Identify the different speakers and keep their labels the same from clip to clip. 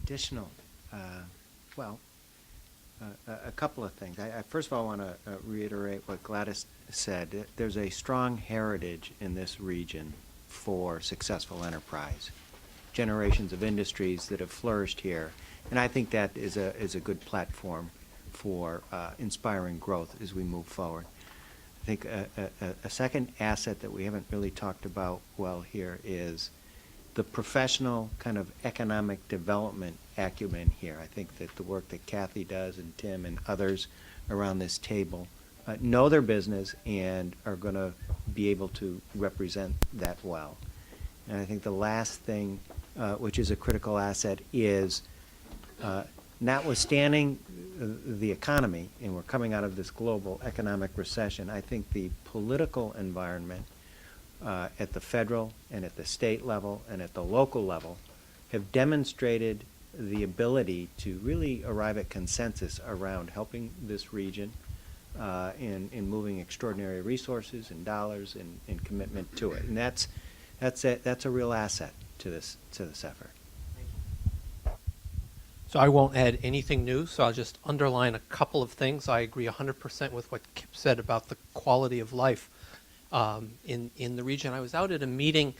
Speaker 1: additional, well, a couple of things. I first of all want to reiterate what Gladys said. There's a strong heritage in this region for successful enterprise, generations of industries that have flourished here, and I think that is a good platform for inspiring growth as we move forward. I think a second asset that we haven't really talked about well here is the professional kind of economic development acumen here. I think that the work that Kathy does and Tim and others around this table know their business and are going to be able to represent that well. And I think the last thing, which is a critical asset, is notwithstanding the economy, and we're coming out of this global economic recession, I think the political environment at the federal and at the state level and at the local level have demonstrated the ability to really arrive at consensus around helping this region in moving extraordinary resources and dollars and commitment to it. And that's a real asset to this effort.
Speaker 2: So I won't add anything new, so I'll just underline a couple of things. I agree 100% with what Kip said about the quality of life in the region. I was out at a meeting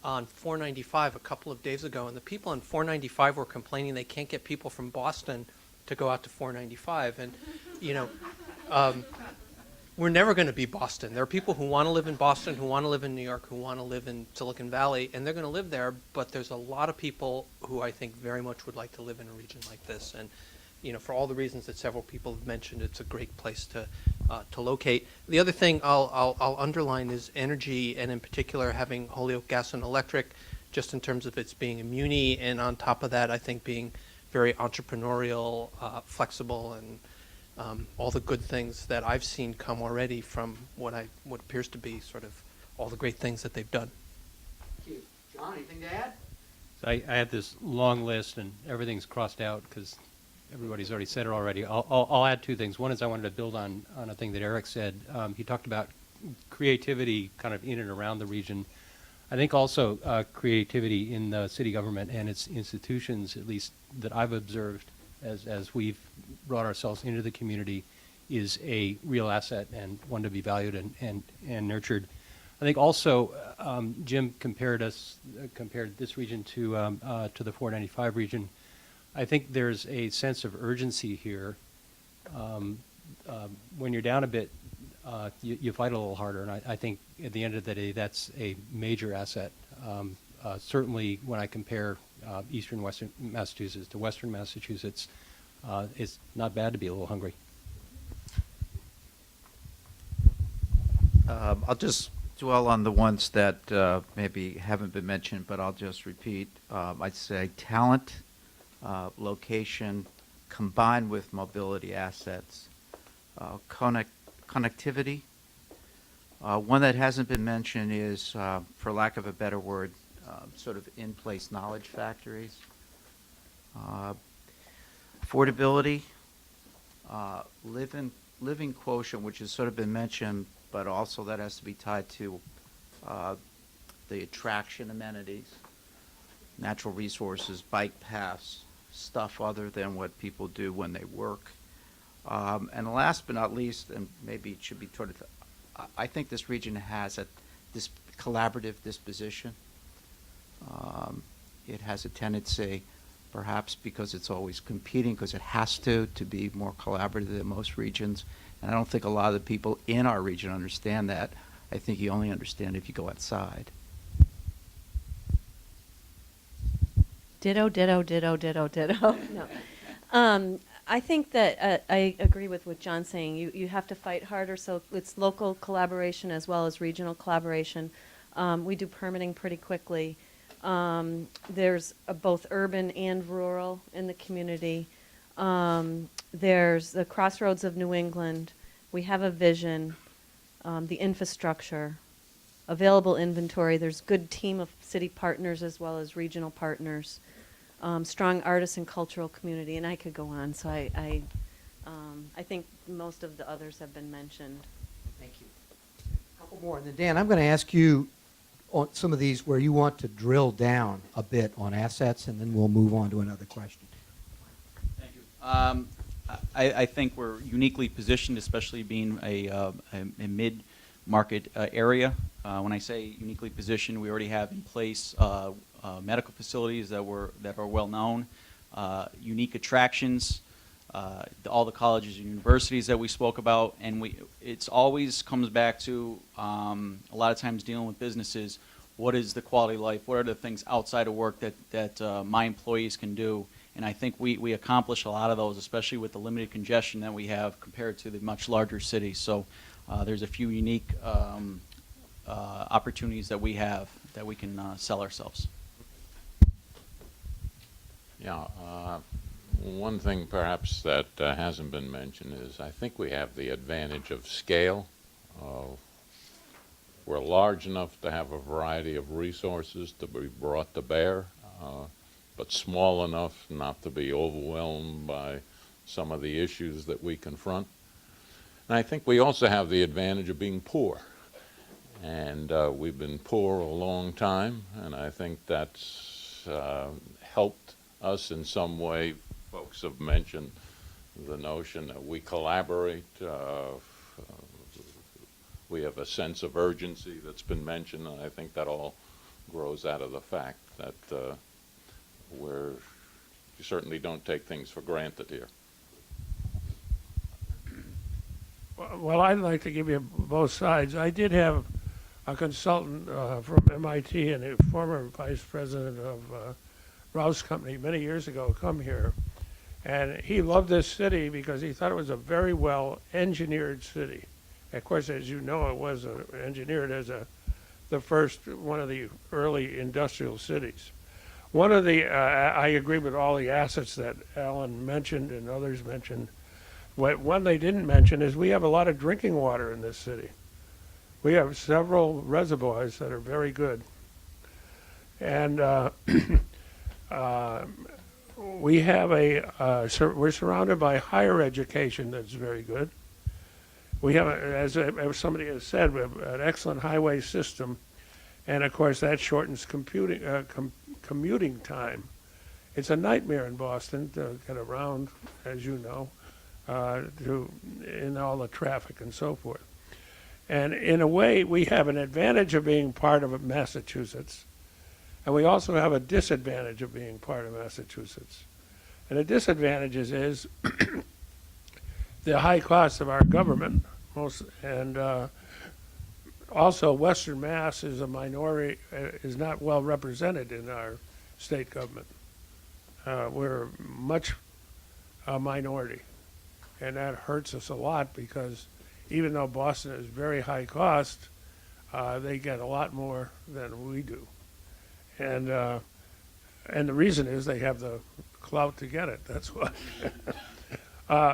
Speaker 2: on 495 a couple of days ago, and the people on 495 were complaining they can't get people from Boston to go out to 495. And, you know, we're never going to be Boston. There are people who want to live in Boston, who want to live in New York, who want to live in Silicon Valley, and they're going to live there, but there's a lot of people who I think very much would like to live in a region like this. And, you know, for all the reasons that several people have mentioned, it's a great place to locate. The other thing I'll underline is energy, and in particular having Holyoke Gas and Electric, just in terms of its being a muni, and on top of that, I think being very entrepreneurial, flexible, and all the good things that I've seen come already from what appears to be sort of all the great things that they've done.
Speaker 3: Thank you. John, anything to add?
Speaker 4: So I have this long list, and everything's crossed out because everybody's already said it already. I'll add two things. One is I wanted to build on a thing that Eric said. He talked about creativity kind of in and around the region. I think also creativity in the city government and its institutions, at least that I've observed as we've brought ourselves into the community, is a real asset and one to be valued and nurtured. I think also Jim compared this region to the 495 region. I think there's a sense of urgency here. When you're down a bit, you fight a little harder, and I think at the end of the day, that's a major asset. Certainly, when I compare eastern western Massachusetts to western Massachusetts, it's not bad to be a little hungry.
Speaker 5: I'll just dwell on the ones that maybe haven't been mentioned, but I'll just repeat. I'd say talent, location, combined with mobility assets, connectivity. One that hasn't been mentioned is, for lack of a better word, sort of in-place knowledge factories. Affordability, living quotient, which has sort of been mentioned, but also that has to be tied to the attraction amenities, natural resources, bike paths, stuff other than what people do when they work. And last but not least, and maybe it should be toward the, I think this region has this collaborative disposition. It has a tendency, perhaps because it's always competing, because it has to be more collaborative than most regions. And I don't think a lot of the people in our region understand that. I think you only understand if you go outside.
Speaker 6: Ditto, ditto, ditto, ditto, ditto. No. I think that I agree with what John's saying. You have to fight harder, so it's local collaboration as well as regional collaboration. We do permitting pretty quickly. There's both urban and rural in the community. There's the crossroads of New England. We have a vision, the infrastructure, available inventory. There's good team of city partners as well as regional partners. Strong artists and cultural community, and I could go on. So I think most of the others have been mentioned.
Speaker 3: Thank you. A couple more. And then Dan, I'm going to ask you,
Speaker 7: on some of these where you want to drill down a bit on assets, and then we'll move on to another question.
Speaker 8: Thank you. I think we're uniquely positioned, especially being a mid-market area. When I say uniquely positioned, we already have in place medical facilities that are well known, unique attractions, all the colleges and universities that we spoke about, and it's always comes back to a lot of times dealing with businesses. What is the quality of life? What are the things outside of work that my employees can do? And I think we accomplish a lot of those, especially with the limited congestion that we have compared to the much larger cities. So there's a few unique opportunities that we have that we can sell ourselves.
Speaker 9: Yeah, one thing perhaps that hasn't been mentioned is I think we have the advantage of scale. We're large enough to have a variety of resources to be brought to bear, but small enough not to be overwhelmed by some of the issues that we confront. And I think we also have the advantage of being poor. And we've been poor a long time, and I think that's helped us in some way. Folks have mentioned the notion that we collaborate. We have a sense of urgency that's been mentioned, and I think that all grows out of the fact that you certainly don't take things for granted here.
Speaker 10: Well, I'd like to give you both sides. I did have a consultant from MIT and a former vice president of Rouse Company many years ago come here. And he loved this city because he thought it was a very well engineered city. Of course, as you know, it was engineered as the first one of the early industrial cities. One of the, I agree with all the assets that Alan mentioned and others mentioned. One they didn't mention is we have a lot of drinking water in this city. We have several reservoirs that are very good. And we have we're surrounded by higher education that's very good. We have, as somebody has said, we have an excellent highway system. And of course, that shortens commuting time. It's a nightmare in Boston to get around, as you know, in all the traffic and so forth. And in a way, we have an advantage of being part of Massachusetts. And we also have a disadvantage of being part of Massachusetts. And the disadvantages is the high cost of our government, and also Western Mass is a minority, is not well represented in our state government. We're much a minority, and that hurts us a lot because even though Boston is very high cost, they get a lot more than we do. And the reason is they have the clout to get it, that's why.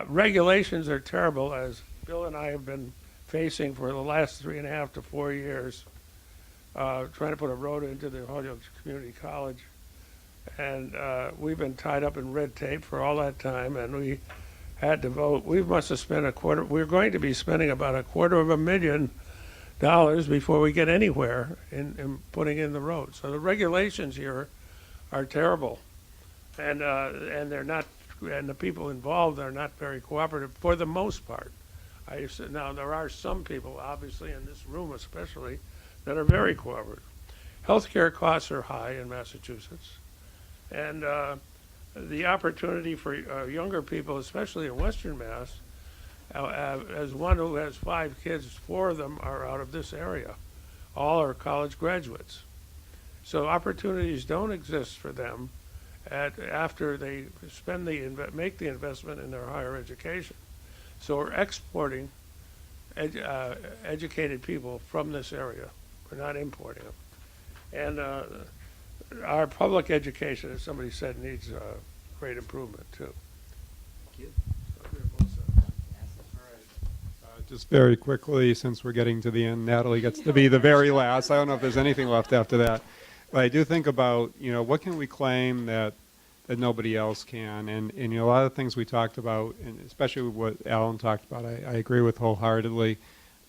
Speaker 10: Regulations are terrible, as Bill and I have been facing for the last 3.5 to 4 years, trying to put a road into the Holyoke Community College. And we've been tied up in red tape for all that time, and we had to vote. We must have spent we're going to be spending about $250,000 before we get anywhere in putting in the road. So the regulations here are terrible. And they're not, and the people involved are not very cooperative for the most part. Now, there are some people, obviously, in this room especially, that are very cooperative. Healthcare costs are high in Massachusetts. And the opportunity for younger people, especially in Western Mass, as one who has 5 kids, 4 of them are out of this area. All are college graduates. So opportunities don't exist for them after they make the investment in their higher education. So we're exporting educated people from this area. We're not importing them. And our public education, as somebody said, needs great improvement too.
Speaker 3: Thank you.
Speaker 11: Just very quickly, since we're getting to the end, Natalie gets to be the very last. I don't know if there's anything left after that. But I do think about, what can we claim that nobody else can? And a lot of things we talked about, and especially what Alan talked about, I agree with wholeheartedly.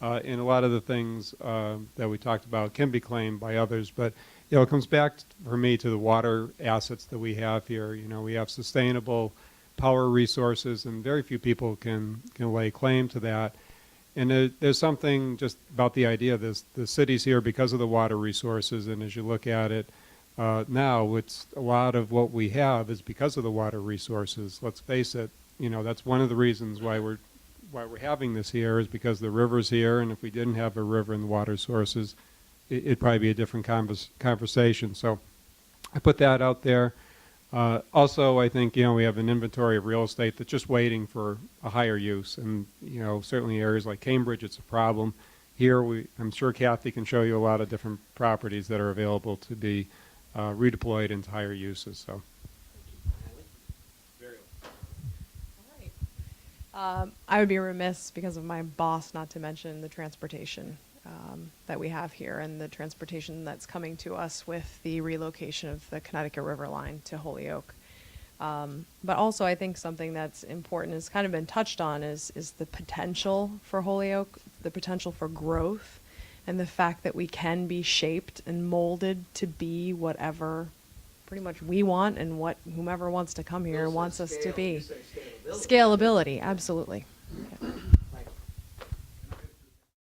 Speaker 11: and a lot of the things that we talked about can be claimed by others. But it comes back for me to the water assets that we have here. We have sustainable power resources, and very few people can lay claim to that. And there's something just about the idea of this. The city's here because of the water resources, and as you look at it now, it's a lot of what we have is because of the water resources. Let's face it. That's one of the reasons why we're having this here is because the river's here, and if we didn't have a river and the water sources, it'd probably be a different conversation. So I put that out there. Also, I think, we have an inventory of real estate that's just waiting for a higher use. And, certainly areas like Cambridge, it's a problem. Here, I'm sure Kathy can show you a lot of different properties that are available to be redeployed into higher uses. So.
Speaker 12: I would be remiss because of my boss not to mention the transportation that we have here and the transportation that's coming to us with the relocation of the Connecticut River line to Holyoke. But also I think something that's important has kind of been touched on is the potential for Holyoke, the potential for growth, and the fact that we can be shaped and molded to be whatever pretty much we want and what whomever wants to come here wants us to be. Scalability, absolutely.